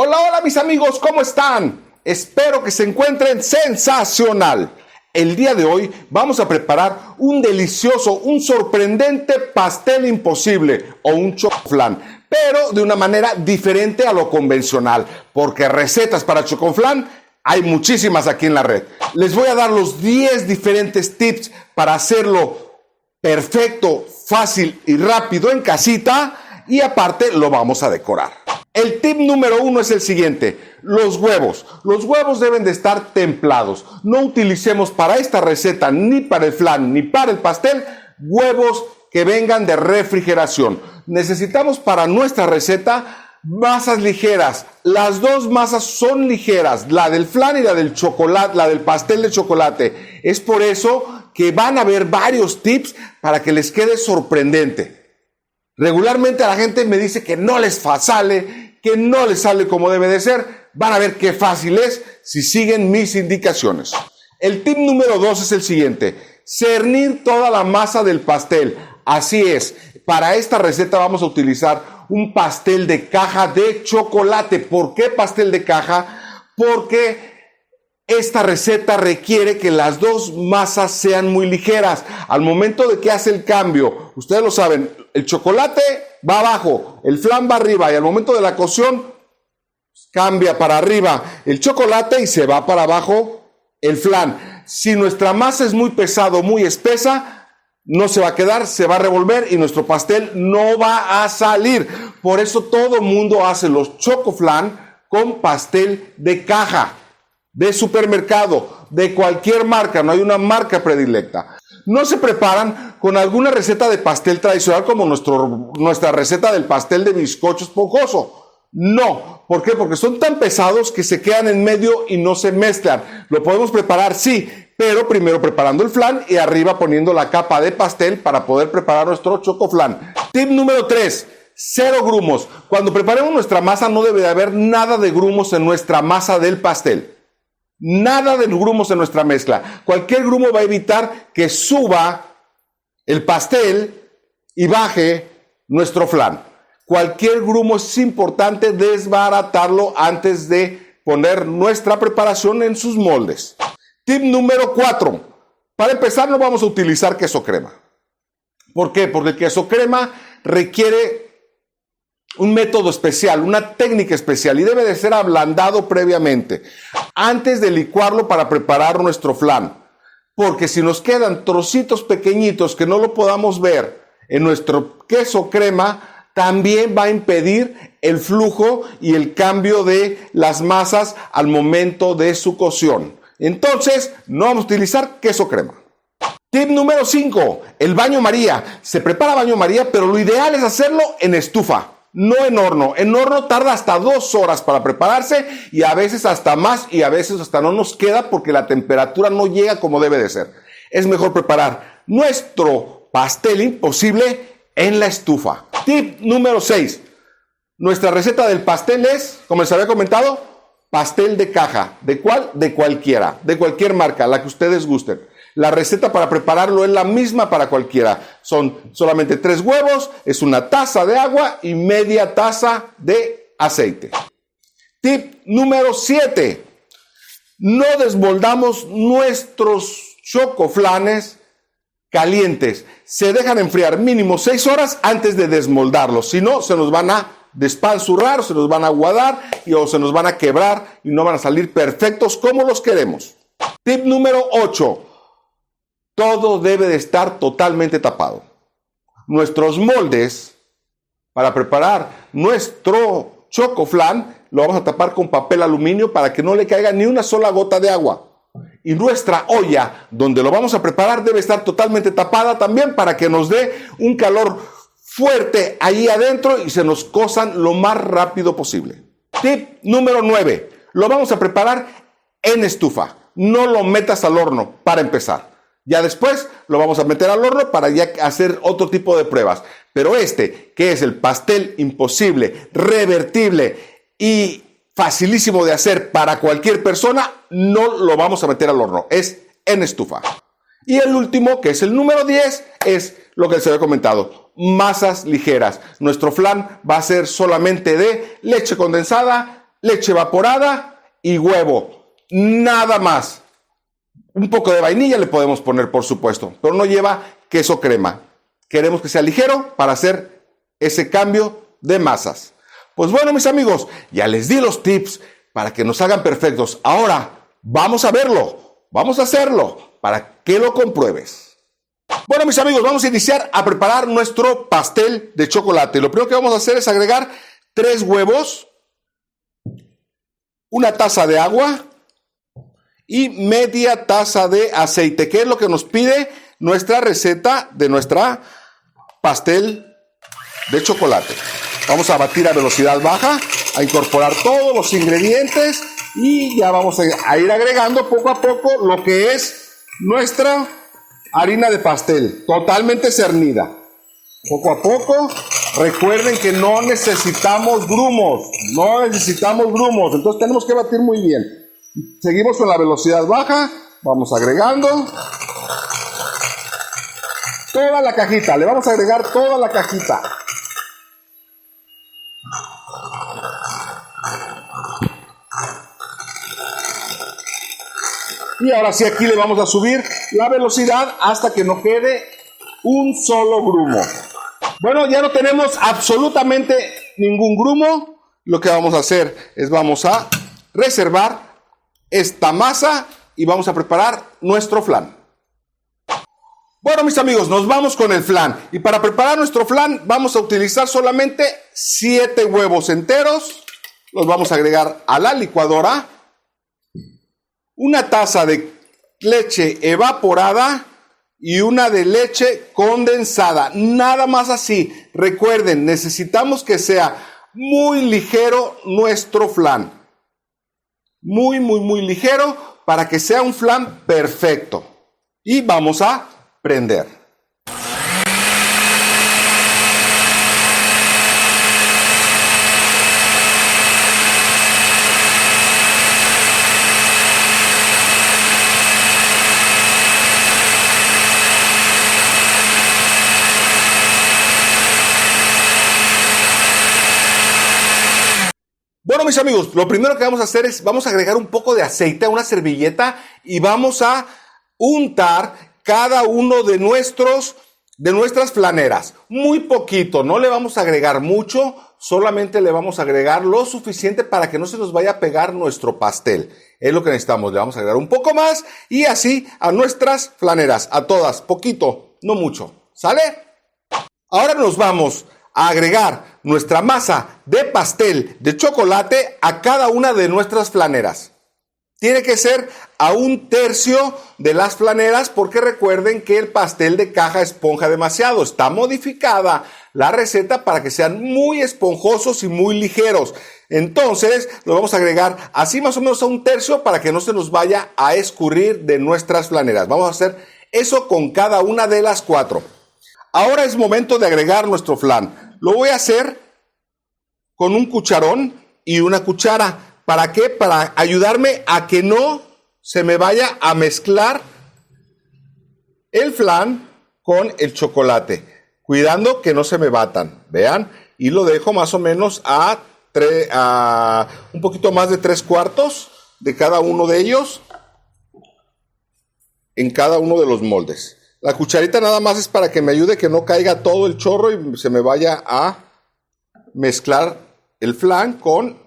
Hola, hola mis amigos, ¿cómo están? Espero que se encuentren sensacional. El día de hoy vamos a preparar un delicioso, un sorprendente pastel imposible o un chocoflán, pero de una manera diferente a lo convencional, porque recetas para chocoflán hay muchísimas aquí en la red. Les voy a dar los 10 diferentes tips para hacerlo perfecto, fácil y rápido en casita, y aparte lo vamos a decorar. El tip número 1 es el siguiente: los huevos. Los huevos deben de estar templados. No utilicemos para esta receta, ni para el flan, ni para el pastel, huevos que vengan de refrigeración. Necesitamos para nuestra receta masas ligeras. Las dos masas son ligeras, la del flan y la del chocolate, la del pastel de chocolate. Es por eso que van a haber varios tips para que les quede sorprendente. Regularmente la gente me dice que no les sale, que no les sale como debe de ser. Van a ver qué fácil es si siguen mis indicaciones. El tip número 2 es el siguiente: cernir toda la masa del pastel. Así es, para esta receta vamos a utilizar un pastel de caja de chocolate. ¿Por qué pastel de caja? Porque esta receta requiere que las dos masas sean muy ligeras. Al momento de que hace el cambio, ustedes lo saben, el chocolate va abajo, el flan va arriba, y al momento de la cocción cambia para arriba el chocolate y se va para abajo el flan. Si nuestra masa es muy pesada, muy espesa, no se va a quedar, se va a revolver y nuestro pastel no va a salir. Por eso todo el mundo hace los chocoflan con pastel de caja, de supermercado, de cualquier marca, no hay una marca predilecta. No se preparan con alguna receta de pastel tradicional como nuestra receta del pastel de bizcocho esponjoso. No, ¿por qué? Porque son tan pesados que se quedan en medio y no se mezclan. Lo podemos preparar, sí, pero primero preparando el flan y arriba poniendo la capa de pastel para poder preparar nuestro chocoflan. Tip número 3. Cero grumos. Cuando preparemos nuestra masa no debe de haber nada de grumos en nuestra masa del pastel. Nada de grumos en nuestra mezcla. Cualquier grumo va a evitar que suba el pastel y baje nuestro flan. Cualquier grumo es importante desbaratarlo antes de poner nuestra preparación en sus moldes. Tip número 4. Para empezar no vamos a utilizar queso crema. ¿Por qué? Porque el queso crema requiere un método especial, una técnica especial, y debe de ser ablandado previamente antes de licuarlo para preparar nuestro flan, porque si nos quedan trocitos pequeñitos que no lo podamos ver en nuestro queso crema, también va a impedir el flujo y el cambio de las masas al momento de su cocción. Entonces no vamos a utilizar queso crema. Tip número 5, el baño María. Se prepara baño María, pero lo ideal es hacerlo en estufa, no en horno. En horno tarda hasta 2 horas para prepararse y a veces hasta más, y a veces hasta no nos queda porque la temperatura no llega como debe de ser. Es mejor preparar nuestro pastel imposible en la estufa. Tip número 6. Nuestra receta del pastel es, como les había comentado, pastel de caja. ¿De cuál? De cualquiera, de cualquier marca, la que ustedes gusten. La receta para prepararlo es la misma para cualquiera. Son solamente 3 huevos, es una taza de agua y media taza de aceite. Tip número 7. No desmoldamos nuestros chocoflanes calientes. Se dejan enfriar mínimo 6 horas antes de desmoldarlos. Si no, se nos van a despanzurrar, se nos van a aguadar o se nos van a quebrar y no van a salir perfectos como los queremos. Tip número 8. Todo debe de estar totalmente tapado. Nuestros moldes para preparar nuestro chocoflan lo vamos a tapar con papel aluminio para que no le caiga ni una sola gota de agua. Y nuestra olla donde lo vamos a preparar debe estar totalmente tapada también para que nos dé un calor fuerte ahí adentro y se nos cosan lo más rápido posible. Tip número 9. Lo vamos a preparar en estufa. No lo metas al horno para empezar. Ya después lo vamos a meter al horno para ya hacer otro tipo de pruebas. Pero que es el pastel imposible, revertible y facilísimo de hacer para cualquier persona, no lo vamos a meter al horno. Es en estufa. Y el último, que es el número 10, es lo que se había comentado: masas ligeras. Nuestro flan va a ser solamente de leche condensada, leche evaporada y huevo. Nada más. Un poco de vainilla le podemos poner, por supuesto, pero no lleva queso crema. Queremos que sea ligero para hacer ese cambio de masas. Pues bueno, mis amigos, ya les di los tips para que nos hagan perfectos. Ahora, vamos a verlo. Vamos a hacerlo para que lo compruebes. Bueno, mis amigos, vamos a iniciar a preparar nuestro pastel de chocolate. Lo primero que vamos a hacer es agregar 3 huevos, una taza de agua y media taza de aceite, que es lo que nos pide nuestra receta de nuestra pastel de chocolate. Vamos a batir a velocidad baja, a incorporar todos los ingredientes y ya vamos a ir agregando poco a poco lo que es nuestra harina de pastel, totalmente cernida. Poco a poco, recuerden que no necesitamos grumos, entonces tenemos que batir muy bien. Seguimos con la velocidad baja, vamos agregando toda la cajita, le vamos a agregar toda la cajita. Y ahora sí, aquí le vamos a subir la velocidad hasta que no quede un solo grumo. Bueno, ya no tenemos absolutamente ningún grumo. Lo que vamos a hacer es vamos a reservar esta masa y vamos a preparar nuestro flan. Bueno, mis amigos, nos vamos con el flan. Y para preparar nuestro flan vamos a utilizar solamente 7 huevos enteros. Los vamos a agregar a la licuadora. Una taza de leche evaporada y una de leche condensada. Nada más así. Recuerden, necesitamos que sea muy ligero nuestro flan. Muy ligero para que sea un flan perfecto. Y vamos a prender. Bueno, mis amigos, lo primero que vamos a hacer es, vamos a agregar un poco de aceite a una servilleta y vamos a untar cada uno de nuestras flaneras. Muy poquito, no le vamos a agregar mucho, solamente le vamos a agregar lo suficiente para que no se nos vaya a pegar nuestro pastel. Es lo que necesitamos, le vamos a agregar un poco más y así a nuestras flaneras, a todas, poquito, no mucho. ¿Sale? Ahora nos vamos a agregar nuestra masa de pastel de chocolate a cada una de nuestras flaneras. Tiene que ser a 1/3 de las flaneras porque recuerden que el pastel de caja esponja demasiado. Está modificada la receta para que sean muy esponjosos y muy ligeros. Entonces lo vamos a agregar así más o menos a 1/3 para que no se nos vaya a escurrir de nuestras flaneras. Vamos a hacer eso con cada una de las 4. Ahora es momento de agregar nuestro flan. Lo voy a hacer con un cucharón y una cuchara. ¿Para qué? Para ayudarme a que no se me vaya a mezclar el flan con el chocolate. Cuidando que no se me batan. Vean. Y lo dejo más o menos a un poquito más de 3/4 de cada uno de ellos. En cada uno de los moldes. La cucharita nada más es para que me ayude que no caiga todo el chorro y se me vaya a mezclar el flan con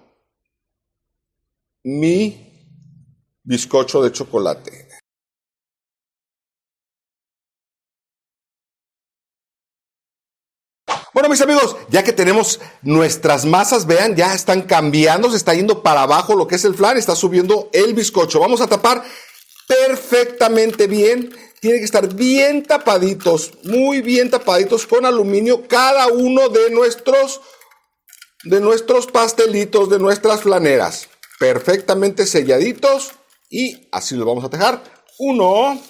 mi bizcocho de chocolate. Bueno, mis amigos, ya que tenemos nuestras masas, vean, ya están cambiando, se está yendo para abajo lo que es el flan, está subiendo el bizcocho. Vamos a tapar perfectamente bien. Tienen que estar bien tapaditos, muy bien tapaditos con aluminio cada uno de nuestros pastelitos, de nuestras flaneras. Perfectamente selladitos y así lo vamos a dejar. Uno.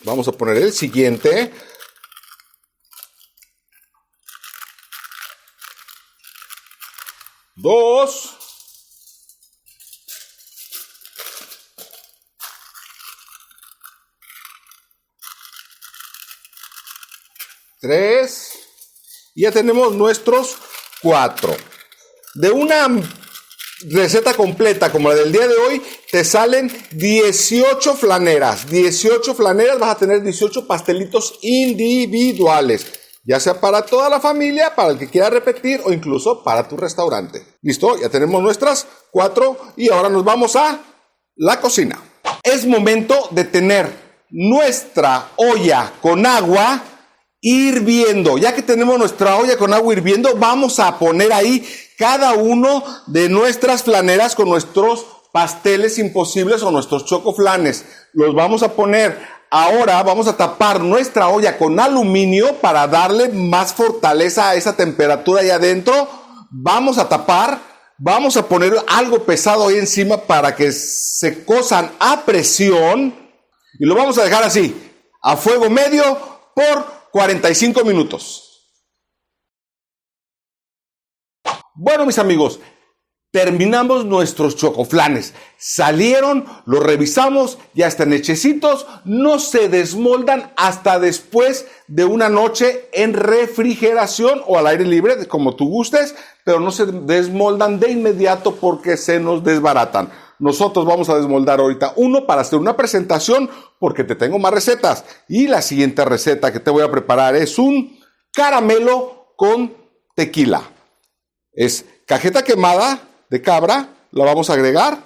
Vamos a poner el siguiente. Dos. 3 y ya tenemos nuestros 4. De una receta completa como la del día de hoy, te salen 18 flaneras. 18 flaneras, vas a tener 18 pastelitos individuales. Ya sea para toda la familia, para el que quiera repetir o incluso para tu restaurante. ¿Listo? Ya tenemos nuestras 4 y ahora nos vamos a la cocina. Es momento de tener nuestra olla con agua hirviendo. Ya que tenemos nuestra olla con agua hirviendo, vamos a poner ahí cada uno de nuestras flaneras con nuestros pasteles imposibles o nuestros chocoflanes. Los vamos a poner. Ahora vamos a tapar nuestra olla con aluminio para darle más fortaleza a esa temperatura ahí adentro. Vamos a tapar, vamos a poner algo pesado ahí encima para que se cosan a presión y lo vamos a dejar así, a fuego medio por 45 minutos. Bueno, mis amigos, terminamos nuestros chocoflanes. Salieron, los revisamos, ya están hechecitos, no se desmoldan hasta después de una noche en refrigeración o al aire libre, como tú gustes, pero no se desmoldan de inmediato porque se nos desbaratan. Nosotros vamos a desmoldar ahorita uno para hacer una presentación porque te tengo más recetas. Y la siguiente receta que te voy a preparar es un caramelo con tequila. Es cajeta quemada de cabra, la vamos a agregar.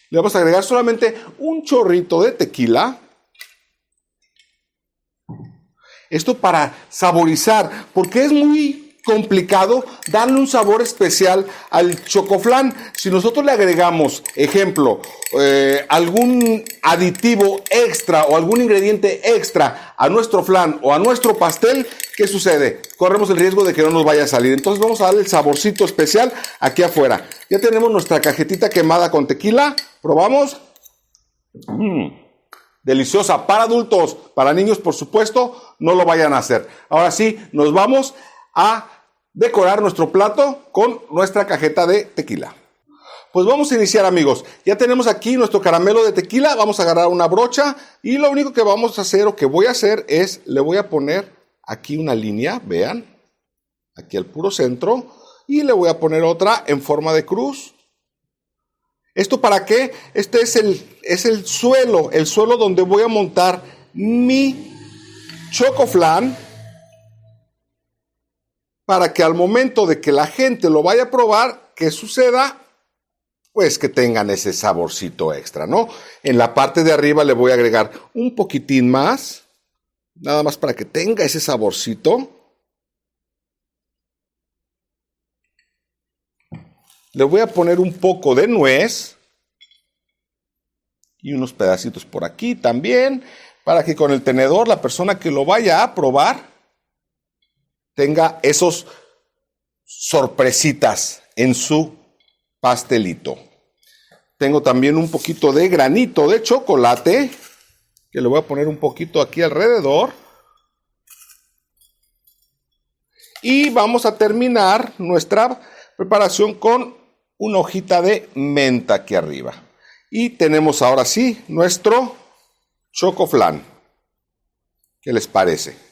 Le vamos a agregar solamente un chorrito de tequila. Esto para saborizar, porque es muy complicado darle un sabor especial al chocoflán. Si nosotros le agregamos, ejemplo, algún aditivo extra o algún ingrediente extra a nuestro flan o a nuestro pastel, ¿qué sucede? Corremos el riesgo de que no nos vaya a salir. Entonces vamos a darle el saborcito especial aquí afuera. Ya tenemos nuestra cajetita quemada con tequila. Probamos. Deliciosa para adultos, para niños por supuesto, no lo vayan a hacer. Ahora sí, nos vamos a decorar nuestro plato con nuestra cajeta de tequila. Pues vamos a iniciar, amigos. Ya tenemos aquí nuestro caramelo de tequila. Vamos a agarrar una brocha y lo único que vamos a hacer o que voy a hacer es, le voy a poner aquí una línea, vean, aquí al puro centro, y le voy a poner otra en forma de cruz. ¿Esto para qué? Este es el suelo donde voy a montar mi chocoflán, para que al momento de que la gente lo vaya a probar, ¿qué suceda? Pues que tengan ese saborcito extra, ¿no? En la parte de arriba le voy a agregar un poquitín más, nada más para que tenga ese saborcito. Le voy a poner un poco de nuez y unos pedacitos por aquí también, para que con el tenedor la persona que lo vaya a probar tenga esos sorpresitas en su pastelito. Tengo también un poquito de granito de chocolate, que le voy a poner un poquito aquí alrededor. Y vamos a terminar nuestra preparación con una hojita de menta aquí arriba. Y tenemos ahora sí nuestro chocoflán. ¿Qué les parece?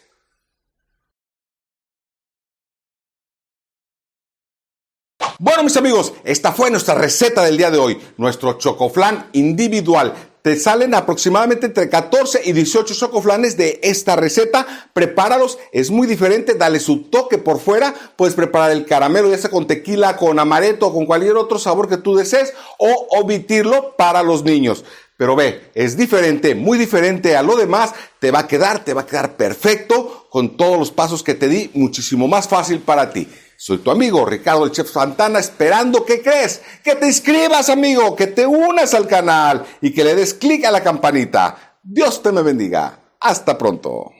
Bueno, mis amigos, esta fue nuestra receta del día de hoy, nuestro chocoflán individual. Te salen aproximadamente entre 14 y 18 chocoflanes de esta receta. Prepáralos, es muy diferente, dale su toque por fuera. Puedes preparar el caramelo, ya sea con tequila, con amaretto o con cualquier otro sabor que tú desees, o omitirlo para los niños. Pero ve, es diferente, muy diferente a lo demás. Te va a quedar perfecto con todos los pasos que te di, muchísimo más fácil para ti. Soy tu amigo Ricardo el Chef Santana, esperando que crees, que te inscribas, amigo, que te unas al canal y que le des clic a la campanita. Dios te me bendiga. Hasta pronto.